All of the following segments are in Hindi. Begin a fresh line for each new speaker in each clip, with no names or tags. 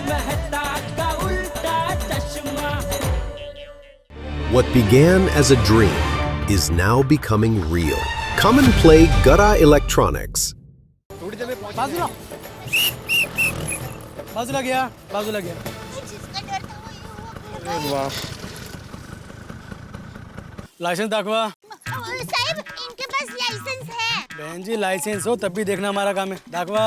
मेहता का उल्टा चश्मा।
What began as a dream is now becoming real. Come and play Gada Electronics.
बाजूला बाजूला गया, बाजूला गया।
जिसका डर था वो ये हुआ।
लाइसेंस दाखवा।
साहब इनके पास लाइसेंस है।
बहन जी लाइसेंस हो तब भी देखना हमारा काम है, दाखवा।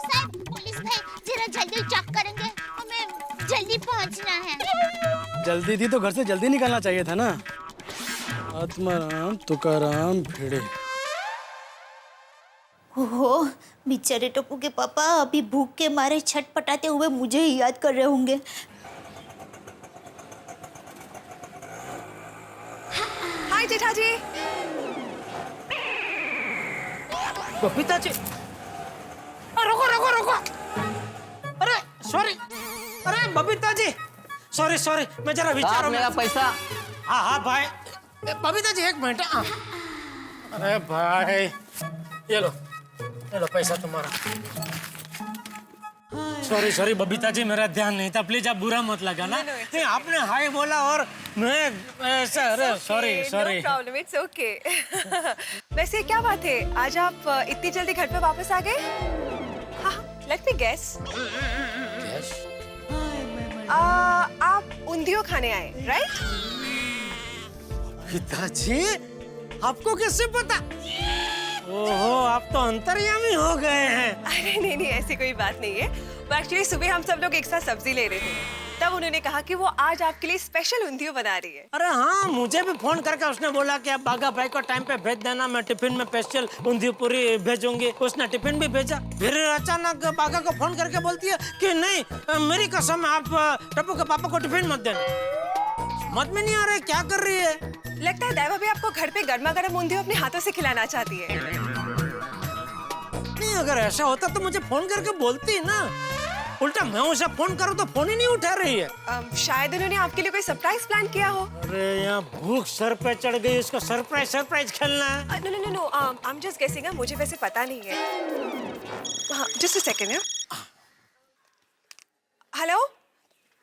साहब पुलिस भाई जरा जल्दी चेक करेंगे, हमें जल्दी पहुंचना है।
जल्दी थी तो घर से जल्दी निकलना चाहिए था ना। आत्माराम तुकाराम भिड़े।
ओहो, बेचारे टप्पू के पापा अभी भूख के मारे छटपटाते हुए मुझे ही याद कर रहे होंगे।
हाय जेठा जी।
बबीता जी, रुको रुको रुको। अरे सॉरी, अरे बबीता जी, सॉरी सॉरी, मैं जरा विचार
मेरा पैसा।
हाँ हाँ भाई, बबीता जी एक मिनट। अरे भाई ये लो पैसा तुम्हारा। सॉरी सॉरी बबीता जी, मेरा ध्यान नहीं था, प्लीज आप बुरा मत लगाना। नहीं आपने हाय बोला और मैं ऐसा, अरे sorry sorry.
No problem, it's okay. वैसे क्या बात है, आज आप इतनी जल्दी घर पे वापस आ गए? हाँ, लेट मी गेस। आप उंधियो खाने आए, राइट?
पिताजी, आपको कैसे पता? ओहो, आप तो अंतर्यामी हो गए हैं।
अरे नहीं नहीं, ऐसी कोई बात नहीं है। वो एक्चुअली सुबह हम सब लोग एक साथ सब्जी ले रहे थे, तब उन्होंने कहा कि वो आज आपके लिए स्पेशल उंधियो बना रही है।
अरे हाँ, मुझे भी फोन करके उसने बोला कि आप बागा भाई को टाइम पे भेज देना, मैं टिफिन में स्पेशल उंधियो पूरी भेजूंगी। उसने टिफिन भी भेजा। फिर अचानक बागा को फोन करके बोलती है कि नहीं, मेरी कसम आप टप्पू के पापा को टिफिन मत देना। समझ में नहीं आ रहा है क्या कर रही है।
लगता है दैवा भी आपको घर पे गर्मा गर्म उंधियो अपने हाथों से खिलाना चाहती है।
नहीं, अगर ऐसा होता तो मुझे फोन करके बोलती ना। उल्टा मैं उसे फोन करूं तो फोन ही नहीं उठा रही है।
शायद उन्होंने आपके लिए कोई सरप्राइज प्लान किया हो।
अरे यहाँ भूख सर पे चढ़ गई, इसको सरप्राइज खेलना है।
No no no, I am just guessing, मुझे वैसे पता नहीं है। हाँ, just a second. Hello,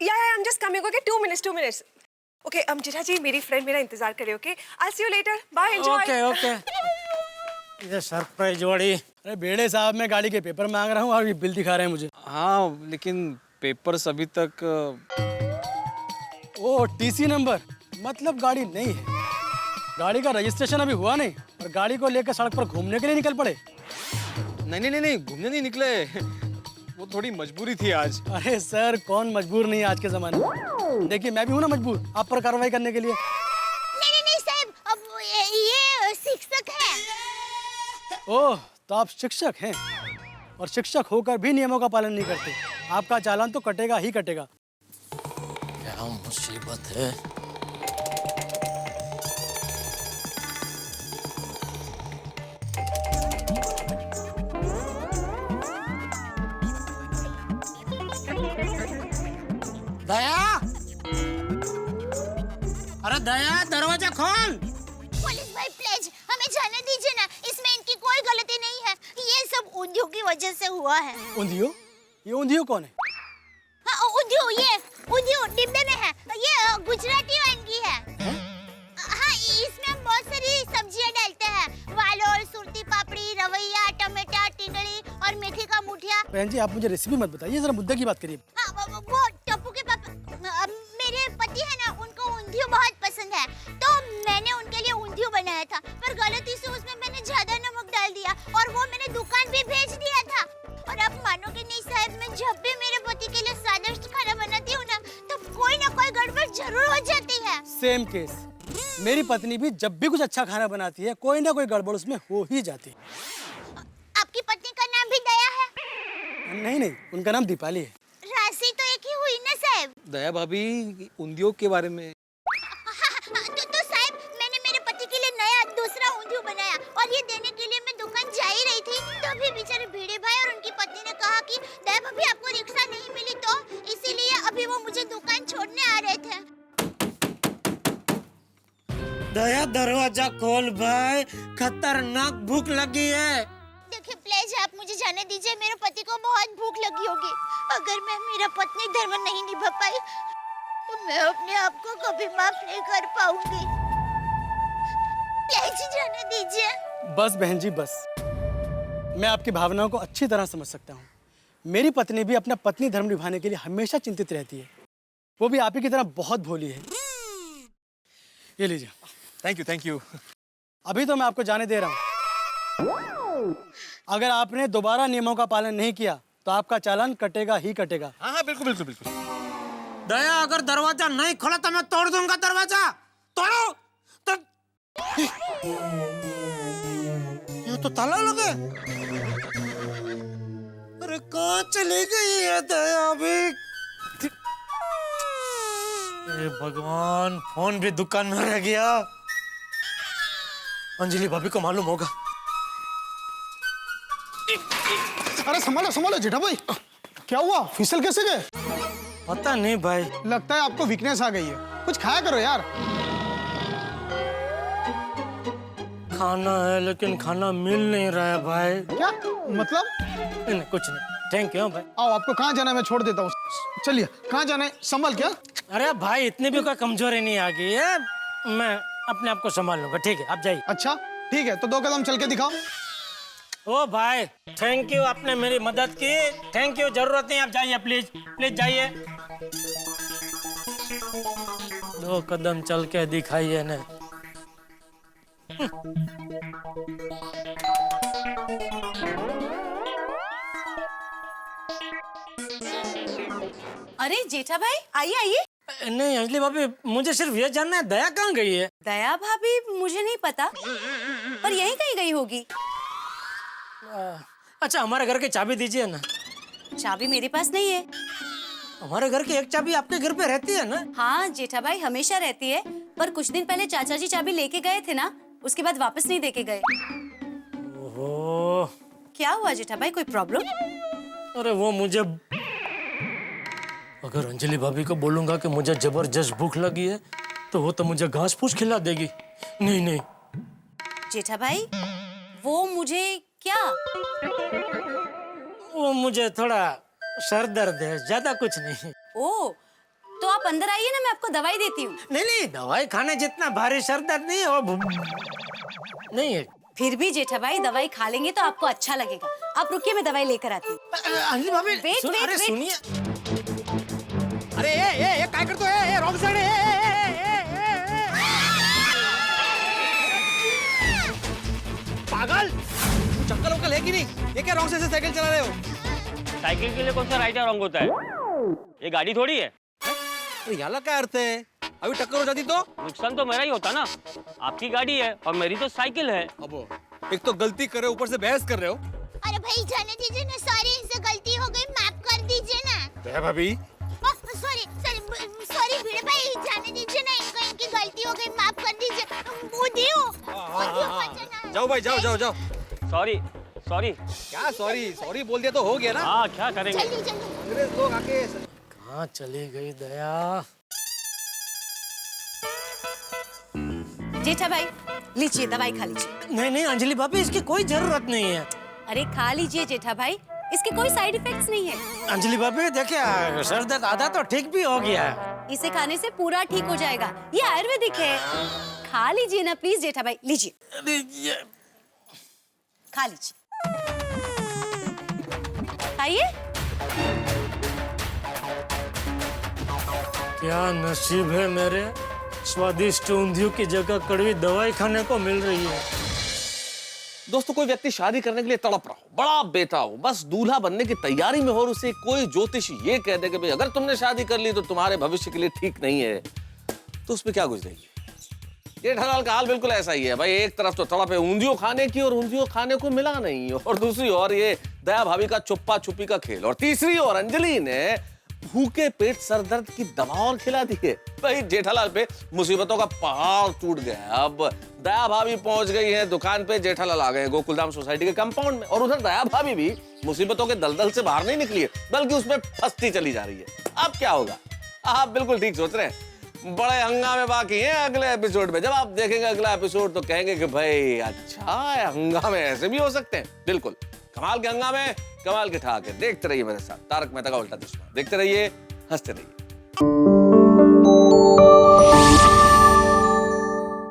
ya I am just coming. Okay, 2 minutes. Okay, Jetha ji, मेरी फ्रेंड मेरा इंतजार करे। Okay, I see you later, bye, enjoy.
Okay ये सरप्राइज वाली।
अरे बेड़े साहब, मैं गाड़ी के पेपर मांग रहा हूँ और ये बिल दिखा रहे हैं मुझे।
हाँ, लेकिन पेपर्स अभी तक।
ओ टीसी नंबर, मतलब गाड़ी नहीं है। गाड़ी का रजिस्ट्रेशन अभी हुआ नहीं और गाड़ी को लेकर सड़क पर घूमने के लिए निकल पड़े।
नहीं, घूमने नहीं निकले, वो थोड़ी मजबूरी थी आज।
अरे सर, कौन मजबूर नहीं है आज के जमाने में। देखिए मैं भी हूँ ना मजबूर आप पर कार्रवाई करने के लिए।
नहीं साहब, अब ये शिक्षक है।
ओह, तो आप शिक्षक हैं और शिक्षक होकर भी नियमों का पालन नहीं करते। आपका चालान तो कटेगा ही कटेगा।
क्या मुसीबत है। दया, अरे दया, दरवाजा खोल।
पुलिस भाई प्लीज हमें जाने दीजिए ना, इसमें इनकी कोई गलती नहीं है। ये सब उंधियो की वजह से हुआ है।
उंधियो? ये उंधियो कौन है?
हाँ, उंधियो डिब्बे में है। ये गुजराती वानगी है। हाँ, इसमें हम बहुत सारी सब्जियां डालते हैं। वालोर, सुरती पापड़ी, रवैया, टमाटर, टिंडली और मेथी का मुठिया।
बहन जी, आप मुझे रेसिपी मत बताइए, जरा मुद्दे की बात करिए।
हाँ, वो टप्पू के पापा, मेरे पति है ना, उनको उंधियो बहुत पसंद है, तो मैंने उनके लिए उंधियो बनाया था। पर गलती से उसमें मैंने ज्यादा नमक डाल दिया और वो मैंने दुकान भी भेज दिया था। और आप मानोगे नहीं साहब, मैं जब भी मेरे पति के लिए स्वादिष्ट खाना बनाती हूँ ना, तो कोई ना कोई गड़बड़ जरूर हो जाती है।
Same case. मेरी पत्नी भी जब भी कुछ अच्छा खाना बनाती है, कोई ना कोई गड़बड़ उसमें हो ही जाती है।
आपकी पत्नी का नाम भी दया है?
नहीं, उनका नाम दीपाली है।
राशि तो एक ही हुई ना साहब।
दया भाभी, उंधियो के बारे में।
तो साहब, मैंने मेरे पति के लिए नया दूसरा उंधियो बनाया और ये देने के लिए मैं दुकान जा ही रही थी, तभी बेचारे भिड़े भाई और उनकी पत्नी ने कहा कि दया भाभी आपको रिक्शा नहीं मिली, तो इसीलिए अभी वो मुझे दुकान छोड़ने आ रहे थे।
दया दरवाजा खोल भाई, खतरनाक भूख लगी है।
देखिए प्लीज आप मुझे जाने दीजिए, मेरे पति को बहुत भूख लगी होगी। अगर मैं मेरा पत्नी धर्म नहीं निभा पाई तो मैं अपने आप को कभी माफ नहीं कर पाऊंगी। प्लीज जाने दीजिए।
बस बहन जी बस, मैं आपकी भावनाओं को अच्छी तरह समझ सकता हूँ। मेरी पत्नी भी अपना पत्नी धर्म निभाने के लिए हमेशा चिंतित रहती है। वो भी आप ही की तरह बहुत भोली है। ये लीजिए।
Thank you.
अभी तो मैं आपको जाने दे रहा हूँ। अगर आपने दोबारा नियमों का पालन नहीं किया तो आपका चालान कटेगा ही कटेगा।
हाँ बिल्कुल।
दया अगर दरवाजा नहीं खोला तो मैं तोड़ दूंगा दरवाजा। तोड़ो तो ये तो ताला लगा। अरे कहाँ चली गई है दया अभी? अरे भगवान, फोन भी दुकान में रह गया। अंजलि भाभी को मालूम होगा।
अरे संभालो जेठा भाई, क्या हुआ? फिसल कैसे गए?
पता नहीं भाई।
लगता है आपको वीकनेस आ गई है। कुछ खाया करो यार।
खाना है लेकिन खाना मिल नहीं रहा है भाई।
क्या मतलब?
नहीं कुछ नहीं, थैंक यू भाई।
आओ, आपको कहाँ जाना है मैं छोड़ देता हूँ। चलिए, कहाँ जाना है? संभल क्या?
अरे भाई इतनी भी कोई कमजोरी नहीं आ गई है, मैं अपने आप को संभाल लूंगा। ठीक है आप जाइए।
अच्छा ठीक है, तो 2 कदम चल के दिखाओ।
ओ भाई थैंक यू, आपने मेरी मदद की। थैंक यू, जरूरत नहीं, आप जाइए प्लीज जाइए। 2 कदम चल के दिखाइए ना।
अरे जेठा भाई आइए।
नहीं अंजलि भाभी, मुझे सिर्फ ये जानना है दया कहाँ गई है?
दया भाभी मुझे नहीं पता, पर यहीं कहीं गई होगी।
अच्छा हमारे घर की चाबी दीजिए ना।
चाबी मेरे पास नहीं है।
हमारे घर की एक चाबी आपके घर पे रहती है ना?
हाँ जेठा भाई हमेशा रहती है, पर कुछ दिन पहले चाचा जी चाबी लेके गए थे ना, उसके बाद वापस नहीं देके गए।
ओहो,
क्या हुआ जेठा भाई, कोई प्रॉब्लम?
अरे वो मुझे, अगर अंजलि भाभी को बोलूंगा कि मुझे जबरदस्त भूख लगी है तो वो तो मुझे घास फूस खिला देगी। नहीं
जेठा भाई वो मुझे क्या?
वो मुझे थोड़ा सर दर्द है, ज्यादा कुछ नहीं।
ओ तो आप अंदर आइए ना, मैं आपको दवाई देती हूँ।
नहीं दवाई खाने जितना भारी सर दर्द नहीं है वो। नहीं है।
फिर भी जेठा भाई दवाई खा लेंगे तो आपको अच्छा लगेगा। आप रुकिए, मैं दवाई लेकर आती हूँ।
अंजलि भाभी
वेट
सुनिए।
अरे ये काय करतो है? रॉन्ग साइड पागल, चक्कर वक्कर है कि नहीं? ये क्या रॉन्ग साइड से साइकिल चला रहे हो?
साइकिल के लिए कौन सा राइट या रॉन्ग होता है? ये गाड़ी थोड़ी है।
अरे याला क्या अर्थ है? अभी टक्कर हो जाती तो?
नुकसान तो मेरा ही होता ना। आपकी गाड़ी है और मेरी तो साइकिल है।
अब एक तो गलती कर रहे हो, ऊपर से बहस कर रहे हो।
अरे भाई जाने दीजिए ना, सॉरी इनसे गलती हो गई, माफ कर दीजिए ना।
दया भाभी,
सॉरी भिड़े भाई, जाने दीजिए ना, इनकी गलती हो गई, माफ कर दीजिए। बूढ़ी हूँ।
जाओ भाई जाओ।
सॉरी
क्या सॉरी बोल दिया तो हो गया ना।
हाँ क्या करेंगे।
जल्दी
अंग्रेज लोग आके
कहाँ चली गई दया?
जेठा भाई लीजिए, दवाई खा लीजिए।
नहीं अंजलि भाभी, इसकी कोई जरूरत नहीं है।
अरे खा लीजिए जेठा भाई, इसके कोई साइड इफेक्ट्स नहीं है।
अंजलि भाभी देखिए, सर दर्द आधा तो ठीक भी हो गया है।
इसे खाने से पूरा ठीक हो जाएगा, ये आयुर्वेदिक है। खा लीजिए ना प्लीज जेठा भाई, लीजिए खा लीजिए, खाइए।
क्या नसीब है मेरे, स्वादिष्ट ऊंधियों की जगह कड़वी दवाई खाने को मिल रही है।
दोस्तों, कोई व्यक्ति शादी करने के लिए तड़प रहा हो, बड़ा बेटा हो, बस दूल्हा बनने की तैयारी में हो और उसे कोई ज्योतिषी ये कह दे कि भाई अगर तुमने शादी कर ली तो तुम्हारे भविष्य के लिए ठीक नहीं है, तो उसमें क्या गुजरेगी? जेठालाल का हाल बिल्कुल ऐसा ही है भाई। एक तरफ तो तड़प है ऊंधियों खाने की और ऊंधियों खाने को मिला नहीं, और दूसरी ओर ये दया भाभी का छुपा छुपी का खेल, और तीसरी ओर अंजलि ने भूखे पेट सर दर्द की दवा और खिला दी है। भाई जेठालाल पे मुसीबतों का पहाड़ टूट गया। अब दया भाभी पहुंच गई है दुकान पे, जेठालाल आ गए गोकुलधाम सोसाइटी के कंपाउंड में, और उधर दया भाभी भी मुसीबतों के दलदल से बाहर नहीं निकली है, बल्कि उसमें फंसती चली जा रही है। अब क्या होगा? आप बिल्कुल ठीक सोच रहे हैं। बड़े हंगामे बाकी हैं अगले एपिसोड में। जब आप देखेंगे अगला एपिसोड तो कहेंगे कि भाई अच्छा हंगामे ऐसे भी हो सकते हैं। बिल्कुल कमाल के हंगामे, कमाल के ठहाके। देखते रहिए मेरे साथ तारक मेहता का उल्टा चश्मा। देखते रहिए, हंसते रहिए।